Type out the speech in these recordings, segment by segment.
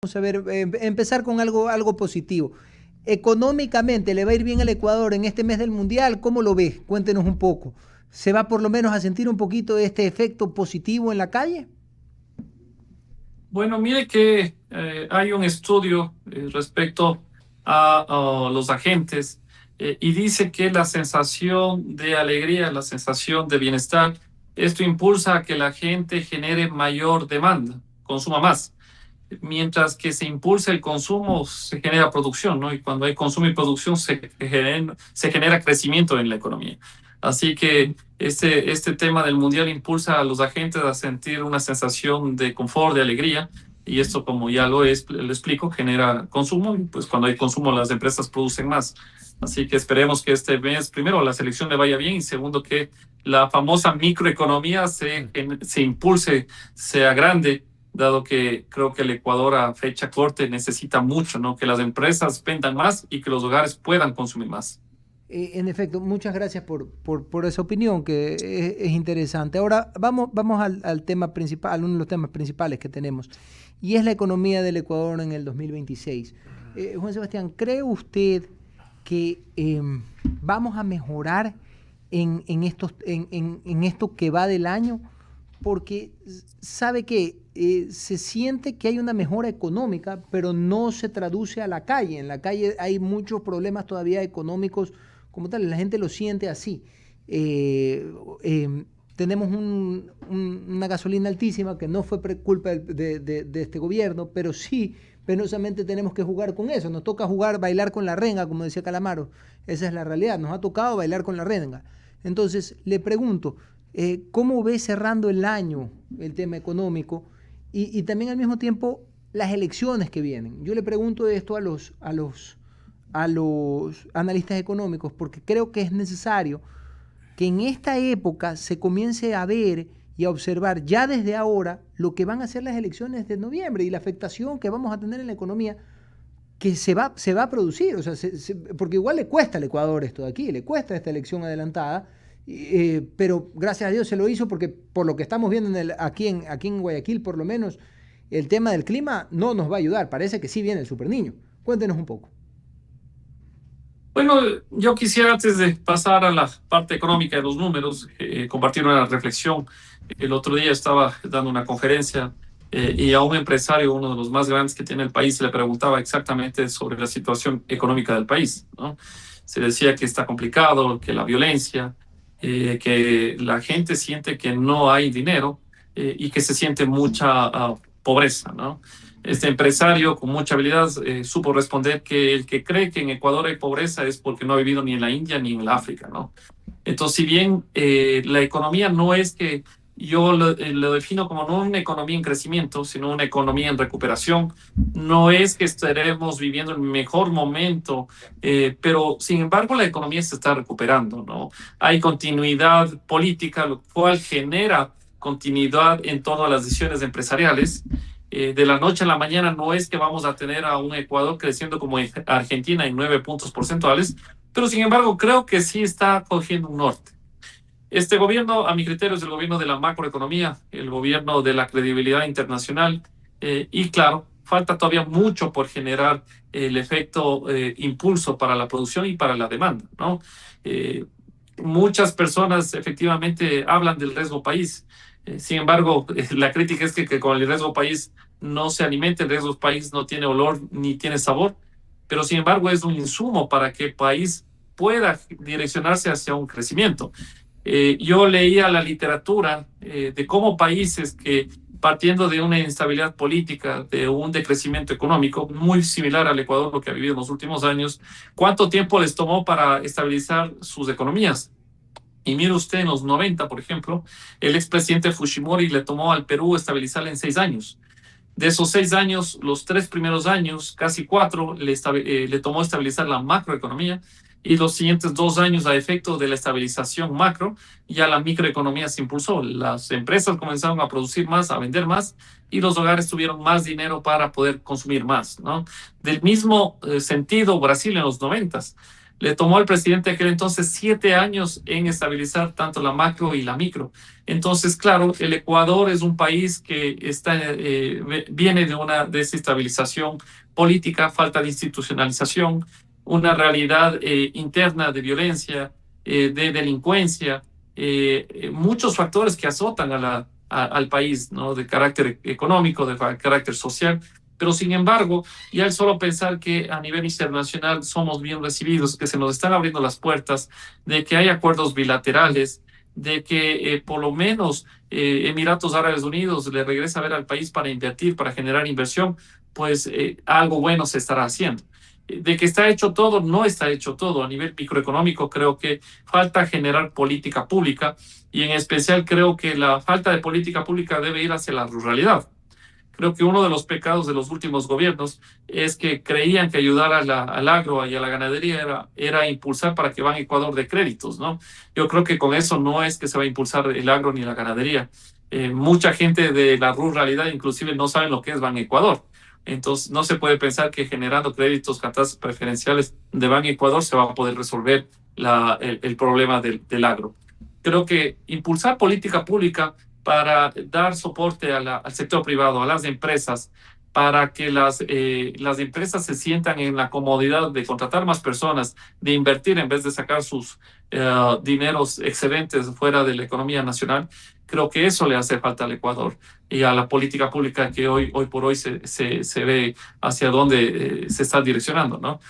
Vamos a ver, empezar con algo positivo. Económicamente, ¿le va a ir bien al Ecuador en este mes del Mundial? ¿Cómo lo ves? Cuéntenos un poco. ¿Se va por lo menos a sentir un poquito de este efecto positivo en la calle? Bueno, mire que hay un estudio respecto a los agentes y dice que la sensación de alegría, la sensación de bienestar, esto impulsa a que la gente genere mayor demanda, consuma más. Mientras que se impulsa el consumo, se genera producción, ¿no? Y cuando hay consumo y producción, se genera crecimiento en la economía. Así que este tema del mundial impulsa a los agentes a sentir una sensación de confort, de alegría, y esto, como ya lo explico, genera consumo, y pues cuando hay consumo, las empresas producen más. Así que esperemos que este mes, primero, la selección le vaya bien, y segundo, que la famosa microeconomía se impulse, sea grande, dado que creo que el Ecuador a fecha corte necesita mucho, ¿no? Que las empresas vendan más y que los hogares puedan consumir más. En efecto, muchas gracias por esa opinión que es interesante. Ahora vamos al tema principal, uno de los temas principales que tenemos, y es la economía del Ecuador en el 2026. Juan Sebastián, ¿cree usted que vamos a mejorar en esto que va del año? Porque sabe que se siente que hay una mejora económica, pero no se traduce a la calle. En la calle hay muchos problemas todavía económicos como tal, la gente lo siente así. Eh, Tenemos una gasolina altísima que no fue culpa de este gobierno, pero sí, penosamente tenemos que jugar con eso. Nos toca jugar, bailar con la renga, como decía Calamaro. Esa es la realidad, nos ha tocado bailar con la renga. Entonces, le pregunto, ¿cómo ve cerrando el año el tema económico? Y también al mismo tiempo las elecciones que vienen. Yo le pregunto esto a los analistas económicos porque creo que es necesario que en esta época se comience a ver y a observar ya desde ahora lo que van a ser las elecciones de noviembre y la afectación que vamos a tener en la economía que se va a producir, o sea, porque igual le cuesta al Ecuador esto de aquí, le cuesta esta elección adelantada, pero gracias a Dios se lo hizo porque por lo que estamos viendo aquí en Guayaquil, por lo menos, el tema del clima no nos va a ayudar, parece que sí viene el super niño. Cuéntenos un poco. Bueno, yo quisiera, antes de pasar a la parte económica de los números, compartir una reflexión. El otro día estaba dando una conferencia y a un empresario, uno de los más grandes que tiene el país, le preguntaba exactamente sobre la situación económica del país, ¿no? Se decía que está complicado, que la violencia, que la gente siente que no hay dinero y que se siente mucha pobreza, ¿no? Este empresario con mucha habilidad supo responder que el que cree que en Ecuador hay pobreza es porque no ha vivido ni en la India ni en el África, ¿no? Entonces, si bien la economía no es que yo lo defino como no una economía en crecimiento, sino una economía en recuperación, no es que estaremos viviendo el mejor momento, pero sin embargo la economía se está recuperando, ¿no? Hay continuidad política, lo cual genera continuidad en torno a las decisiones empresariales. De la noche a la mañana no es que vamos a tener a un Ecuador creciendo como Argentina en 9 puntos porcentuales, pero sin embargo creo que sí está cogiendo un norte. Este gobierno, a mi criterio, es el gobierno de la macroeconomía, el gobierno de la credibilidad internacional, y claro, falta todavía mucho por generar el efecto impulso para la producción y para la demanda, ¿no? Eh, Muchas personas efectivamente hablan del riesgo país. Sin embargo, la crítica es que con el riesgo país no se alimenta, el riesgo país no tiene olor ni tiene sabor, pero sin embargo es un insumo para que el país pueda direccionarse hacia un crecimiento. Yo leía la literatura de cómo países que partiendo de una instabilidad política, de un decrecimiento económico muy similar al Ecuador, lo que ha vivido en los últimos años, cuánto tiempo les tomó para estabilizar sus economías. Y mire usted, en los 90, por ejemplo, el expresidente Fujimori le tomó al Perú estabilizarla en 6 años. De esos 6 años, los 3 primeros años, casi cuatro, le tomó estabilizar la macroeconomía, y los siguientes 2 años, a efecto de la estabilización macro, ya la microeconomía se impulsó. Las empresas comenzaron a producir más, a vender más, y los hogares tuvieron más dinero para poder consumir más, ¿no? Del mismo sentido, Brasil en los 90. Le tomó al presidente de aquel entonces 7 años en estabilizar tanto la macro y la micro. Entonces, claro, el Ecuador es un país que viene de una desestabilización política, falta de institucionalización, una realidad interna de violencia, de delincuencia, muchos factores que azotan al país, ¿no? De carácter económico, de carácter social. Pero sin embargo, ya el solo pensar que a nivel internacional somos bien recibidos, que se nos están abriendo las puertas, de que hay acuerdos bilaterales, de que por lo menos Emiratos Árabes Unidos le regresa a ver al país para invertir, para generar inversión, pues algo bueno se estará haciendo. De que está hecho todo, no está hecho todo. A nivel microeconómico creo que falta generar política pública y en especial creo que la falta de política pública debe ir hacia la ruralidad. Creo que uno de los pecados de los últimos gobiernos es que creían que ayudar al agro y a la ganadería era impulsar para que van a Ecuador de créditos, ¿no? Yo creo que con eso no es que se va a impulsar el agro ni la ganadería. Mucha gente de la ruralidad inclusive no saben lo que es Ban Ecuador. Entonces, no se puede pensar que generando créditos con tasas preferenciales de Ban Ecuador se va a poder resolver el problema del agro. Creo que impulsar política pública para dar soporte al sector privado, a las empresas, para que las empresas se sientan en la comodidad de contratar más personas, de invertir en vez de sacar sus dineros excedentes fuera de la economía nacional. Creo que eso le hace falta al Ecuador y a la política pública que hoy por hoy se ve hacia dónde se está direccionando, ¿no?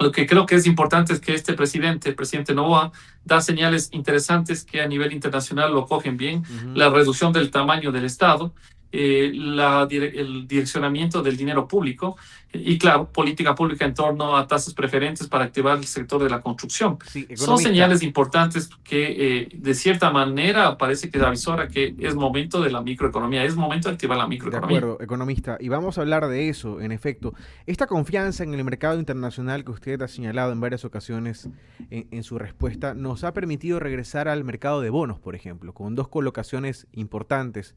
Lo que creo que es importante es que este presidente, el presidente Noboa, da señales interesantes que a nivel internacional lo cogen bien. La reducción del tamaño del Estado, el direccionamiento del dinero público y, claro, política pública en torno a tasas preferentes para activar el sector de la construcción. Sí, Son economista. señales importantes que, de cierta manera, parece que avisora que es momento de la microeconomía, es momento de activar la De microeconomía. acuerdo, economista. Y vamos a hablar de eso, en efecto. Esta confianza en el mercado internacional que usted ha señalado en varias ocasiones en su respuesta nos ha permitido regresar al mercado de bonos, por ejemplo, con dos colocaciones importantes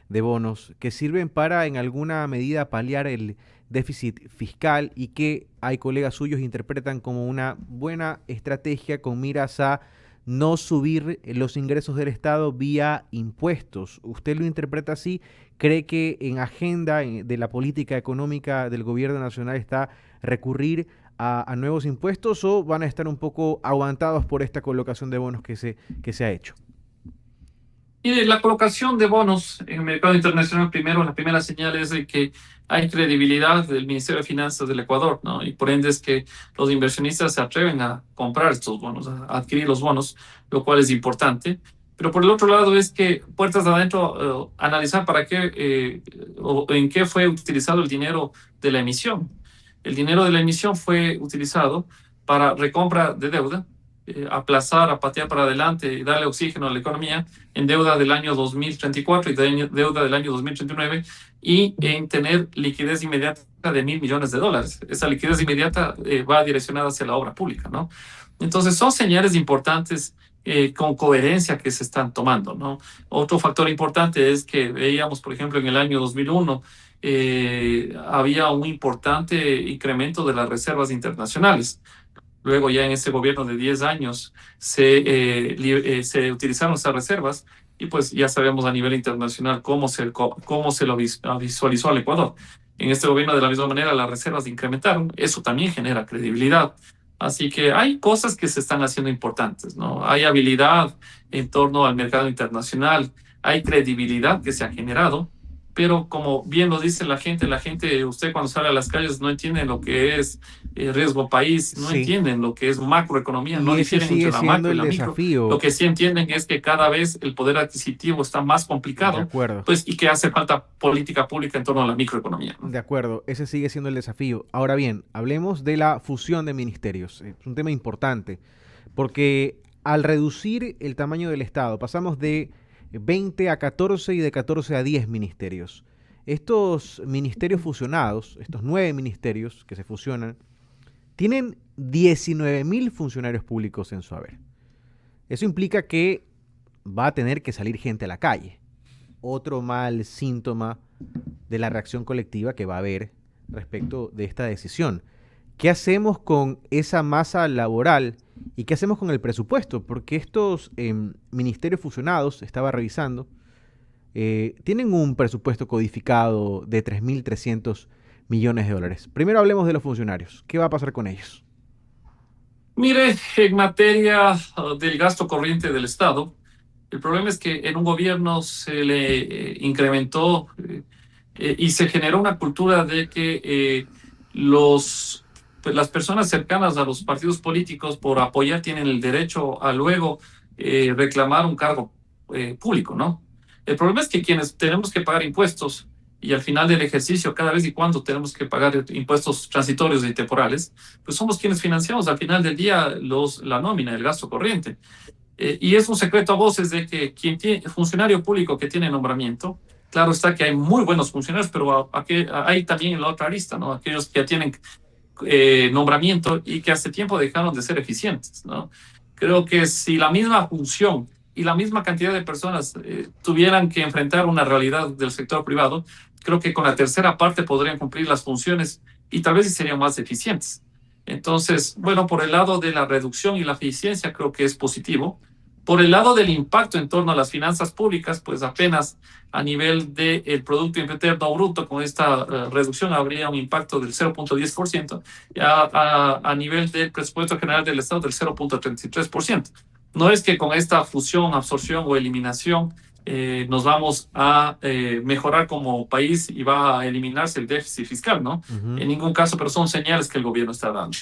de bonos que sirven para en alguna medida paliar el déficit fiscal y que hay colegas suyos interpretan como una buena estrategia con miras a no subir los ingresos del Estado vía impuestos. ¿Usted lo interpreta así? ¿Cree que en agenda de la política económica del gobierno nacional está recurrir a nuevos impuestos o van a estar un poco aguantados por esta colocación de bonos que se ha hecho? Y la colocación de bonos en el mercado internacional, primero, la primera señal es de que hay credibilidad del Ministerio de Finanzas del Ecuador, ¿no? Y por ende es que los inversionistas se atreven a comprar estos bonos, a adquirir los bonos, lo cual es importante. Pero por el otro lado es que puertas adentro, analizar para qué o en qué fue utilizado el dinero de la emisión. El dinero de la emisión fue utilizado para recompra de deuda, aplazar, a patear para adelante y darle oxígeno a la economía en deuda del año 2034 y deuda del año 2039 y en tener liquidez inmediata de $1.000 millones. Esa liquidez inmediata va direccionada hacia la obra pública, ¿no? Entonces son señales importantes con coherencia que se están tomando, ¿no? Otro factor importante es que veíamos, por ejemplo, en el año 2001 había un importante incremento de las reservas internacionales. Luego ya en ese gobierno de 10 años se utilizaron esas reservas y pues ya sabemos a nivel internacional cómo se lo visualizó al Ecuador. En este gobierno de la misma manera las reservas incrementaron, eso también genera credibilidad. Así que hay cosas que se están haciendo importantes, ¿no? Hay habilidad en torno al mercado internacional, hay credibilidad que se ha generado, pero como bien lo dice la gente, usted cuando sale a las calles no entiende lo que es riesgo país, no Sí. entienden lo que es macroeconomía, no Y ese difieren entre sigue la siendo macro y el la micro. Lo desafío. que sí entienden es que cada vez el poder adquisitivo está más De complicado, acuerdo. pues, y que hace falta política pública en torno a la microeconomía, ¿no? De acuerdo, ese sigue siendo el desafío. Ahora bien, hablemos de la fusión de ministerios. Es un tema importante, porque al reducir el tamaño del Estado, pasamos de 20 a 14 y de 14 a 10 ministerios. Estos ministerios fusionados, estos 9 ministerios que se fusionan, tienen 19.000 funcionarios públicos en su haber. Eso implica que va a tener que salir gente a la calle. Otro mal síntoma de la reacción colectiva que va a haber respecto de esta decisión. ¿qué hacemos con esa masa laboral y qué hacemos con el presupuesto? Porque estos ministerios fusionados, estaba revisando, tienen un presupuesto codificado de 3.300 millones de dólares. Primero hablemos de los funcionarios. ¿Qué va a pasar con ellos? Mire, en materia del gasto corriente del Estado, el problema es que en un gobierno se le incrementó y se generó una cultura de que las personas cercanas a los partidos políticos por apoyar tienen el derecho a luego reclamar un cargo público, ¿no? El problema es que quienes tenemos que pagar impuestos y al final del ejercicio, cada vez y cuando tenemos que pagar impuestos transitorios y temporales, pues somos quienes financiamos al final del día la nómina, el gasto corriente. Y es un secreto a voces de que quien tiene funcionario público que tiene nombramiento, claro está que hay muy buenos funcionarios, pero hay también en la otra lista, ¿no? Aquellos que tienen nombramiento y que hace tiempo dejaron de ser eficientes, ¿no? Creo que si la misma función y la misma cantidad de personas tuvieran que enfrentar una realidad del sector privado, creo que con la tercera parte podrían cumplir las funciones y tal vez serían más eficientes. Entonces, bueno, por el lado de la reducción y la eficiencia creo que es positivo. Por el lado del impacto en torno a las finanzas públicas, pues apenas a nivel del Producto Interno Bruto, con esta reducción habría un impacto del 0.10%, a nivel del presupuesto general del Estado del 0.33%. No es que con esta fusión, absorción o eliminación nos vamos a mejorar como país y va a eliminarse el déficit fiscal, ¿no? En ningún caso, pero son señales que el gobierno está dando.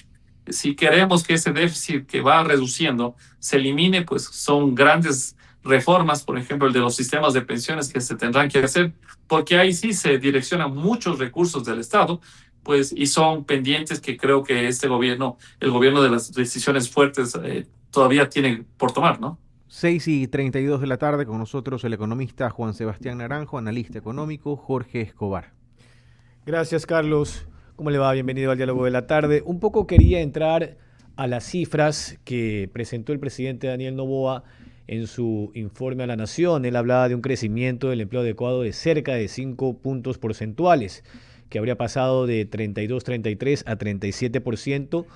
Si queremos que ese déficit que va reduciendo se elimine, pues son grandes reformas, por ejemplo, el de los sistemas de pensiones que se tendrán que hacer, porque ahí sí se direccionan muchos recursos del Estado, pues, y son pendientes que creo que este gobierno, el gobierno de las decisiones fuertes, todavía tiene por tomar, ¿no? 6:32 de la tarde, con nosotros el economista Juan Sebastián Naranjo, analista económico Jorge Escobar. Gracias, Carlos. ¿Cómo le va? Bienvenido al Diálogo de la Tarde. Un poco quería entrar a las cifras que presentó el presidente Daniel Noboa en su informe a la Nación. Él hablaba de un crecimiento del empleo adecuado de cerca de 5 puntos porcentuales, que habría pasado de 32-33 a 37%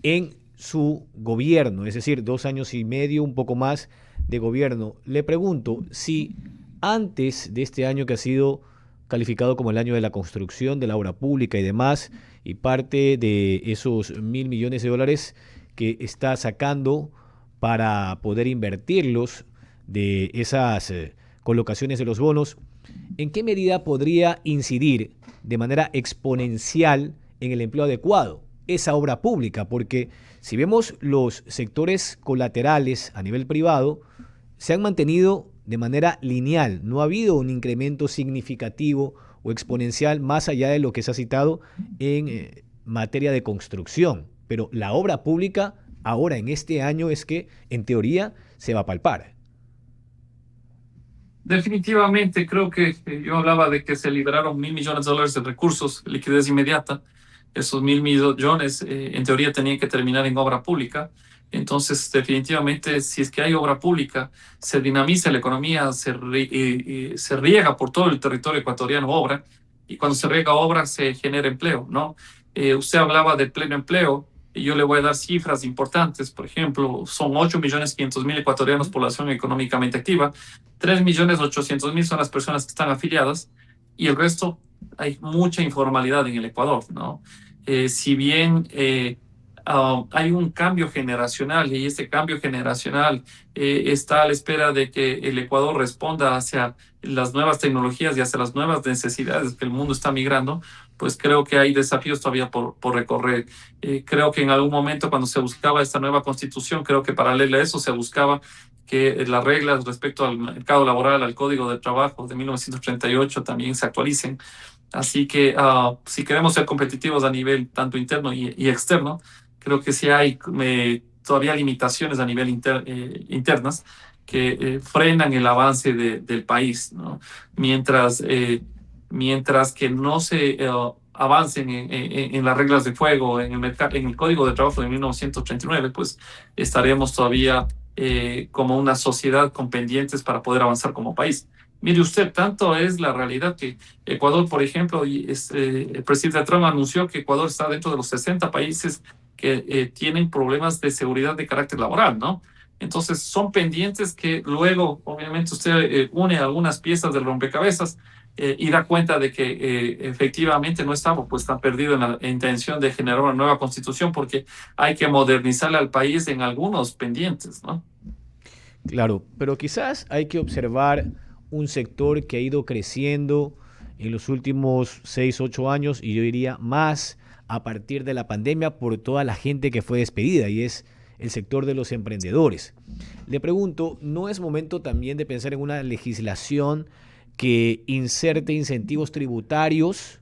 en su gobierno, es decir, 2 años y medio, un poco más de gobierno. Le pregunto si antes de este año, que ha sido calificado como el año de la construcción, de la obra pública y demás, y parte de esos 1.000 millones de dólares que está sacando para poder invertirlos de esas colocaciones de los bonos, ¿en qué medida podría incidir de manera exponencial en el empleo adecuado esa obra pública? Porque si vemos los sectores colaterales a nivel privado, se han mantenido de manera lineal, no ha habido un incremento significativo o exponencial más allá de lo que se ha citado en materia de construcción. Pero la obra pública ahora en este año es que en teoría se va a palpar. Definitivamente, creo que yo hablaba de que se liberaron 1.000 millones de dólares de recursos, liquidez inmediata. Esos 1.000 millones en teoría tenían que terminar en obra pública. Entonces, definitivamente, si es que hay obra pública, se dinamiza la economía, se riega por todo el territorio ecuatoriano obra, y cuando se riega obra se genera empleo, ¿no? Usted hablaba de pleno empleo, y yo le voy a dar cifras importantes. Por ejemplo, son 8.500.000 ecuatorianos, población económicamente activa, 3.800.000 son las personas que están afiliadas, y el resto hay mucha informalidad en el Ecuador, ¿no? Si bien hay un cambio generacional, y este cambio generacional está a la espera de que el Ecuador responda hacia las nuevas tecnologías y hacia las nuevas necesidades que el mundo está migrando, pues creo que hay desafíos todavía por recorrer. Creo que en algún momento, cuando se buscaba esta nueva constitución, creo que paralela a eso se buscaba que las reglas respecto al mercado laboral, al Código de Trabajo de 1938 también se actualicen. Así que si queremos ser competitivos a nivel tanto interno y externo, creo que sí hay todavía limitaciones a nivel internas que frenan el avance del país, ¿no? Mientras que no se avancen en las reglas de juego, en el Código de Trabajo de 1939, pues estaremos todavía como una sociedad con pendientes para poder avanzar como país. Mire usted, tanto es la realidad que Ecuador, por ejemplo, el presidente Trump anunció que Ecuador está dentro de los 60 países que tienen problemas de seguridad de carácter laboral, ¿no? Entonces, son pendientes que luego, obviamente, usted une algunas piezas del rompecabezas y da cuenta de que efectivamente no estamos pues tan perdidos en la intención de generar una nueva constitución, porque hay que modernizarle al país en algunos pendientes, ¿no? Claro, pero quizás hay que observar un sector que ha ido creciendo en los últimos 6, 8 años y yo diría más a partir de la pandemia por toda la gente que fue despedida y es el sector de los emprendedores. Le pregunto, ¿no es momento también de pensar en una legislación que inserte incentivos tributarios,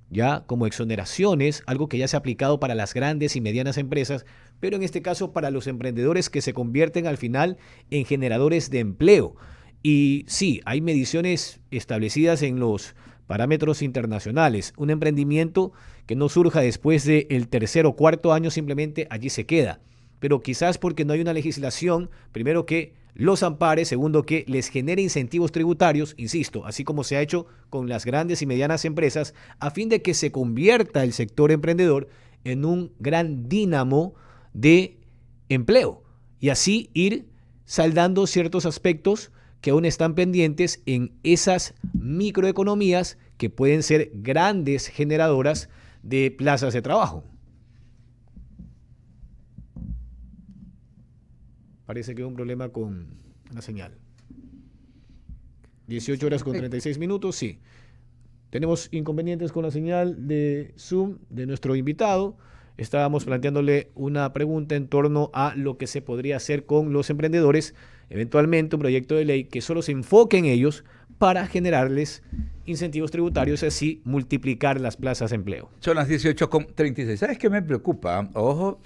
ya como exoneraciones, algo que ya se ha aplicado para las grandes y medianas empresas, pero en este caso para los emprendedores que se convierten al final en generadores de empleo? Y sí, hay mediciones establecidas en los parámetros internacionales. Un emprendimiento que no surja después del tercer o cuarto año simplemente allí se queda. Pero quizás porque no hay una legislación, primero que los ampare, segundo que les genere incentivos tributarios, insisto, así como se ha hecho con las grandes y medianas empresas, a fin de que se convierta el sector emprendedor en un gran dínamo de empleo y así ir saldando ciertos aspectos que aún están pendientes en esas microeconomías que pueden ser grandes generadoras de plazas de trabajo. Parece que hay un problema con la señal. 18 horas con 36 minutos, sí. Tenemos inconvenientes con la señal de Zoom de nuestro invitado. Estábamos planteándole una pregunta en torno a lo que se podría hacer con los emprendedores, eventualmente un proyecto de ley que solo se enfoque en ellos para generarles incentivos tributarios y así multiplicar las plazas de empleo. Son las 18:36. ¿Sabes qué me preocupa? Ojo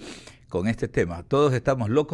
con este tema. Todos estamos locos